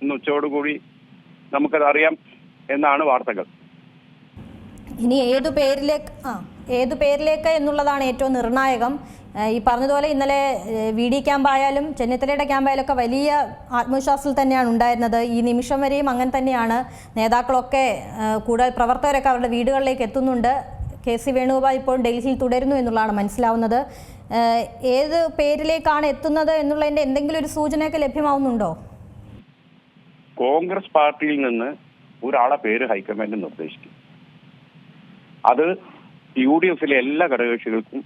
ഇന്ന് ഉച്ചയോടുകൂടി നമുക്കത് അറിയാം എന്നാണ് വാർത്തകൾ. ഇനി ഏതു പേരിലേക്ക് എന്നുള്ളതാണ് ഏറ്റവും നിർണായകം. ഈ പറഞ്ഞതുപോലെ ഇന്നലെ VD ക്യാമ്പായാലും ചെന്നിത്തലയുടെ ക്യാമ്പായാലും ഒക്കെ വലിയ ആത്മവിശ്വാസത്തിൽ തന്നെയാണ് ഉണ്ടായിരുന്നത്. ഈ നിമിഷം വരെയും അങ്ങനെ തന്നെയാണ്. നേതാക്കളൊക്കെ കൂടുതൽ പ്രവർത്തകരൊക്കെ അവരുടെ വീടുകളിലേക്ക് എത്തുന്നുണ്ട്. KC വേണുഗോപാൽ ഇപ്പോൾ ഡൽഹിയിൽ തുടരുന്നു എന്നുള്ളതാണ് മനസ്സിലാവുന്നത്. ഏത് പേരിലേക്കാണ് എത്തുന്നത് എന്നുള്ളതിന്റെ എന്തെങ്കിലും ഒരു സൂചനയൊക്കെ ലഭ്യമാവുന്നുണ്ടോ? കോൺഗ്രസ് പാർട്ടിയിൽ നിന്ന് ഒരാളെ പേര് ഹൈക്കമാൻഡ് നിർദ്ദേശിക്കും. അത് UDF എല്ലാ ഘടകകക്ഷികൾക്കും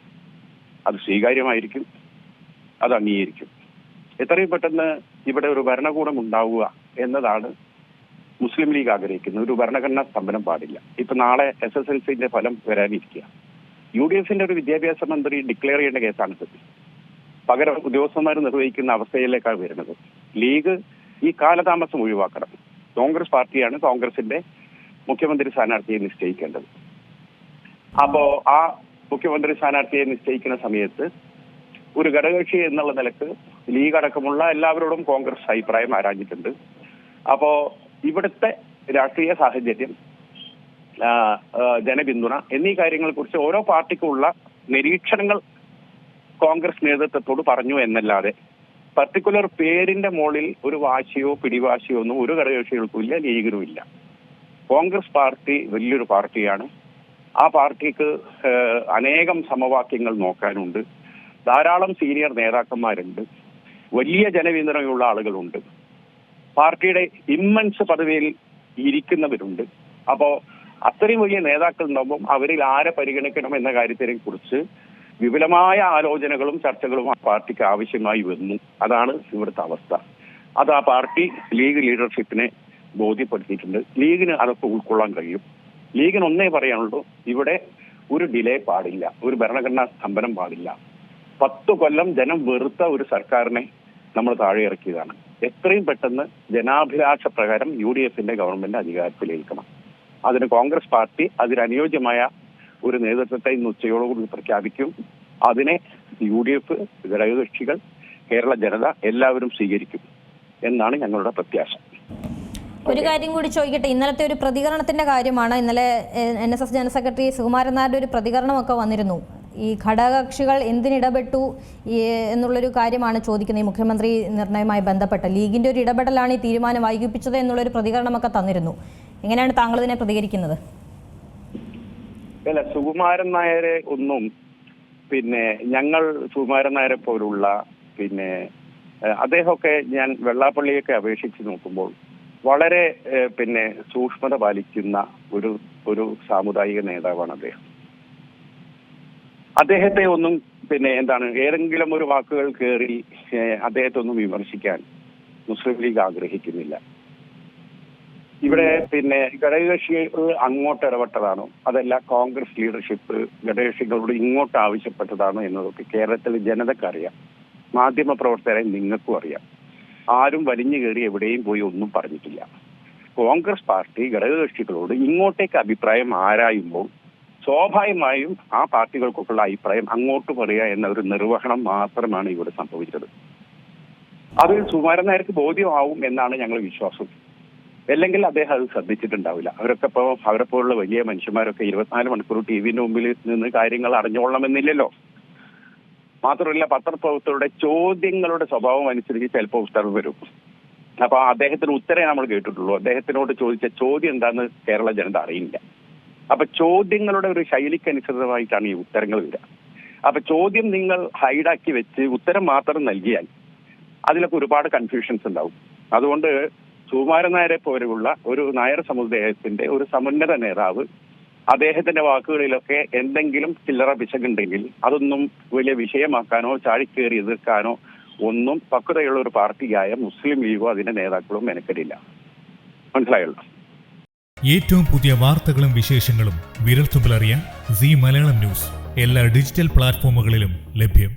അത് സ്വീകാര്യമായിരിക്കും, അത് അംഗീകരിക്കും. എത്രയും പെട്ടെന്ന് ഇവിടെ ഒരു ഭരണകൂടം ഉണ്ടാവുക എന്നതാണ് മുസ്ലിം ലീഗ് ആഗ്രഹിക്കുന്നത്. ഒരു ഭരണഘടനാ സ്തംഭനം പാടില്ല. ഇപ്പൊ നാളെ SSLCന്റെ ഫലം വരാനിരിക്കുക. UDF ഒരു വിദ്യാഭ്യാസ മന്ത്രി ഡിക്ലെയർ ചെയ്യേണ്ട കേസാണിത്. പകരം ഉദ്യോഗസ്ഥന്മാർ നിർവഹിക്കുന്ന അവസ്ഥയിലേക്കാണ് വരുന്നത്. ലീഗ് ഈ കാലതാമസം ഒഴിവാക്കണം. കോൺഗ്രസ് പാർട്ടിയാണ് കോൺഗ്രസിന്റെ മുഖ്യമന്ത്രി സ്ഥാനാർത്ഥിയെ നിശ്ചയിക്കേണ്ടത്. അപ്പോ ആ മുഖ്യമന്ത്രി സ്ഥാനാർത്ഥിയെ നിശ്ചയിക്കുന്ന സമയത്ത് ഒരു ഘടകകക്ഷി എന്നുള്ള നിലക്ക് ലീഗ് അടക്കമുള്ള എല്ലാവരോടും കോൺഗ്രസ് അഭിപ്രായം ആരാഞ്ഞിട്ടുണ്ട്. അപ്പോ ഇവിടുത്തെ രാഷ്ട്രീയ സാഹചര്യം, ജനപിന്തുണ എന്നീ കാര്യങ്ങളെ കുറിച്ച് ഓരോ പാർട്ടിക്കുമുള്ള നിരീക്ഷണങ്ങൾ കോൺഗ്രസ് നേതൃത്വത്തോട് പറഞ്ഞു എന്നല്ലാതെ പർട്ടിക്കുലർ പേരിന്റെ മുകളിൽ ഒരു വാശിയോ പിടിവാശിയോ ഒന്നും ഒരു ഘടകകക്ഷികൾക്കും ഇല്ല, ലീഗിനും ഇല്ല. കോൺഗ്രസ് പാർട്ടി വലിയൊരു പാർട്ടിയാണ്. ആ പാർട്ടിക്ക് അനേകം സമവാക്യങ്ങൾ നോക്കാനുണ്ട്. ധാരാളം സീനിയർ നേതാക്കന്മാരുണ്ട്. വലിയ ജനപിന്തുണയുള്ള ആളുകളുണ്ട്. പാർട്ടിയുടെ ഇമ്മൻസ് പദവിയിൽ ഇരിക്കുന്നവരുണ്ട്. അപ്പോ അത്രയും വലിയ നേതാക്കൾ ഉണ്ടാകുമ്പോൾ അവരിൽ ആരെ പരിഗണിക്കണം എന്ന കാര്യത്തിനെ കുറിച്ച് വിപുലമായ ആലോചനകളും ചർച്ചകളും ആ പാർട്ടിക്ക് ആവശ്യമായി വന്നു. അതാണ് ഇവിടുത്തെ അവസ്ഥ. അത് ആ പാർട്ടി ലീഗ് ലീഡർഷിപ്പിനെ ബോധ്യപ്പെടുത്തിയിട്ടുണ്ട്. ലീഗിന് അതൊക്കെ ഉൾക്കൊള്ളാൻ കഴിയും. ലീഗിന് ഒന്നേ പറയാനുള്ളൂ, ഇവിടെ ഒരു ഡിലേ പാടില്ല, ഒരു ഭരണഘടനാ സ്തംഭനം പാടില്ല. 10 കൊല്ലം ജനം വെറുത്ത ഒരു സർക്കാരിനെ നമ്മൾ താഴെ ഇറക്കിയതാണ്. എത്രയും പെട്ടെന്ന് ജനാഭിലാഷ പ്രകാരം UDF ഗവൺമെന്റ് അധികാരത്തിലേൽക്കണം. അതിന് കോൺഗ്രസ് പാർട്ടി അതിനനുയോജ്യമായ ഒരു നേതൃത്വത്തെ ഇന്ന് ഉച്ചയോടുകൂടി പ്രഖ്യാപിക്കും. അതിനെ UDF ഘടകകക്ഷികൾ, കേരള ജനത എല്ലാവരും സ്വീകരിക്കും എന്നാണ് ഞങ്ങളുടെ പ്രത്യാശ. ഒരു കാര്യം കൂടി ചോദിക്കട്ടെ, ഇന്നലത്തെ ഒരു പ്രതികരണത്തിന്റെ കാര്യമാണ്. ഇന്നലെ NSS ജനറൽ സെക്രട്ടറി സുകുമാരൻ നായരുടെ ഒരു പ്രതികരണമൊക്കെ വന്നിരുന്നു. ഈ ഘടകകക്ഷികൾ എന്തിനിടപെട്ടു എന്നുള്ളൊരു കാര്യമാണ് ചോദിക്കുന്നത്. ഈ മുഖ്യമന്ത്രി നിർണയവുമായി ബന്ധപ്പെട്ട് ലീഗിന്റെ ഒരു ഇടപെടലാണ് ഈ തീരുമാനം വൈകിപ്പിച്ചത് എന്നുള്ളൊരു പ്രതികരണമൊക്കെ തന്നിരുന്നു. എങ്ങനെയാണ് താങ്കൾ ഇതിനെ പ്രതികരിക്കുന്നത്? അല്ല, സുകുമാരൻ നായരെ ഒന്നും ഞങ്ങൾ സുകുമാരൻ നായരെ പോലുള്ള അദ്ദേഹമൊക്കെ ഞാൻ വെള്ളാപ്പള്ളിയൊക്കെ അപേക്ഷിച്ച് നോക്കുമ്പോൾ വളരെ സൂക്ഷ്മത പാലിക്കുന്ന ഒരു സാമുദായിക നേതാവാണ് അദ്ദേഹം. അദ്ദേഹത്തെ ഒന്നും ഏതെങ്കിലും ഒരു വാക്കുകൾ കയറി അദ്ദേഹത്തെ ഒന്നും വിമർശിക്കാൻ മുസ്ലിം ലീഗ് ആഗ്രഹിക്കുന്നില്ല. ഇവിടെ ഘടകകക്ഷികൾ അങ്ങോട്ട് ഇടപെട്ടതാണോ അതല്ല കോൺഗ്രസ് ലീഡർഷിപ്പ് ഘടകകക്ഷികളോട് ഇങ്ങോട്ട് ആവശ്യപ്പെട്ടതാണോ എന്നതൊക്കെ കേരളത്തിലെ ജനതക്കറിയാം. മാധ്യമ പ്രവർത്തകരെ നിങ്ങൾക്കും അറിയാം. ആരും വലിഞ്ഞു കയറി എവിടെയും പോയി ഒന്നും പറഞ്ഞിട്ടില്ല. കോൺഗ്രസ് പാർട്ടി ഘടകകക്ഷികളോട് ഇങ്ങോട്ടേക്ക് അഭിപ്രായം ആരായുമ്പോൾ സ്വാഭാവികമായും ആ പാർട്ടികൾക്കൊക്കെയുള്ള അഭിപ്രായം അങ്ങോട്ട് പറയുക എന്ന ഒരു നിർവഹണം മാത്രമാണ് ഇവിടെ സംഭവിച്ചത്. അത് സുകുമാരൻ നായർക്ക് ബോധ്യമാവും എന്നാണ് ഞങ്ങൾ വിശ്വാസം. അല്ലെങ്കിൽ അദ്ദേഹം അത് ശ്രദ്ധിച്ചിട്ടുണ്ടാവില്ല. അവരെപ്പോലുള്ള വലിയ മനുഷ്യന്മാരൊക്കെ 24 മണിക്കൂർ TV മുമ്പിൽ നിന്ന് കാര്യങ്ങൾ അറിഞ്ഞോളണമെന്നില്ലല്ലോ. മാത്രമല്ല, പത്രപ്രവർത്തകരുടെ ചോദ്യങ്ങളുടെ സ്വഭാവം അനുസരിച്ച് ചിലപ്പോൾ ഉത്തരവ് വരും. അപ്പൊ അദ്ദേഹത്തിന് ഉത്തരേ നമ്മൾ കേട്ടിട്ടുള്ളൂ. അദ്ദേഹത്തിനോട് ചോദിച്ച ചോദ്യം എന്താന്ന് കേരള ജനത അറിയില്ല. അപ്പൊ ചോദ്യങ്ങളുടെ ഒരു ശൈലിക്കനുസൃതമായിട്ടാണ് ഈ ഉത്തരങ്ങൾ വരിക. അപ്പൊ ചോദ്യം നിങ്ങൾ ഹൈഡാക്കി വെച്ച് ഉത്തരം മാത്രം നൽകിയാൽ അതിലൊക്കെ ഒരുപാട് കൺഫ്യൂഷൻസ് ഉണ്ടാവും. അതുകൊണ്ട് സുകുമാരൻ നായരെ പോലെയുള്ള ഒരു നായർ സമുദായത്തിന്റെ ഒരു സമുന്നത നേതാവ് അദ്ദേഹത്തിന്റെ വാക്കുകളിലൊക്കെ എന്തെങ്കിലും ചില്ലറ പിശകുണ്ടെങ്കിൽ അതൊന്നും വലിയ വിഷയമാക്കാനോ ചാടിക്കേറി എതിർക്കാനോ ഒന്നും പക്വതയുള്ള ഒരു പാർട്ടിയായ മുസ്ലിം ലീഗോ അതിന്റെ നേതാക്കളും മെനക്കെടില്ല. മനസ്സിലായല്ലോ. ഏറ്റവും പുതിയ വാർത്തകളും വിശേഷങ്ങളും വിരൽത്തുമ്പിലറിയാൻ Zee മലയാളം ന്യൂസ് എല്ലാ ഡിജിറ്റൽ പ്ലാറ്റ്ഫോമുകളിലും ലഭ്യം.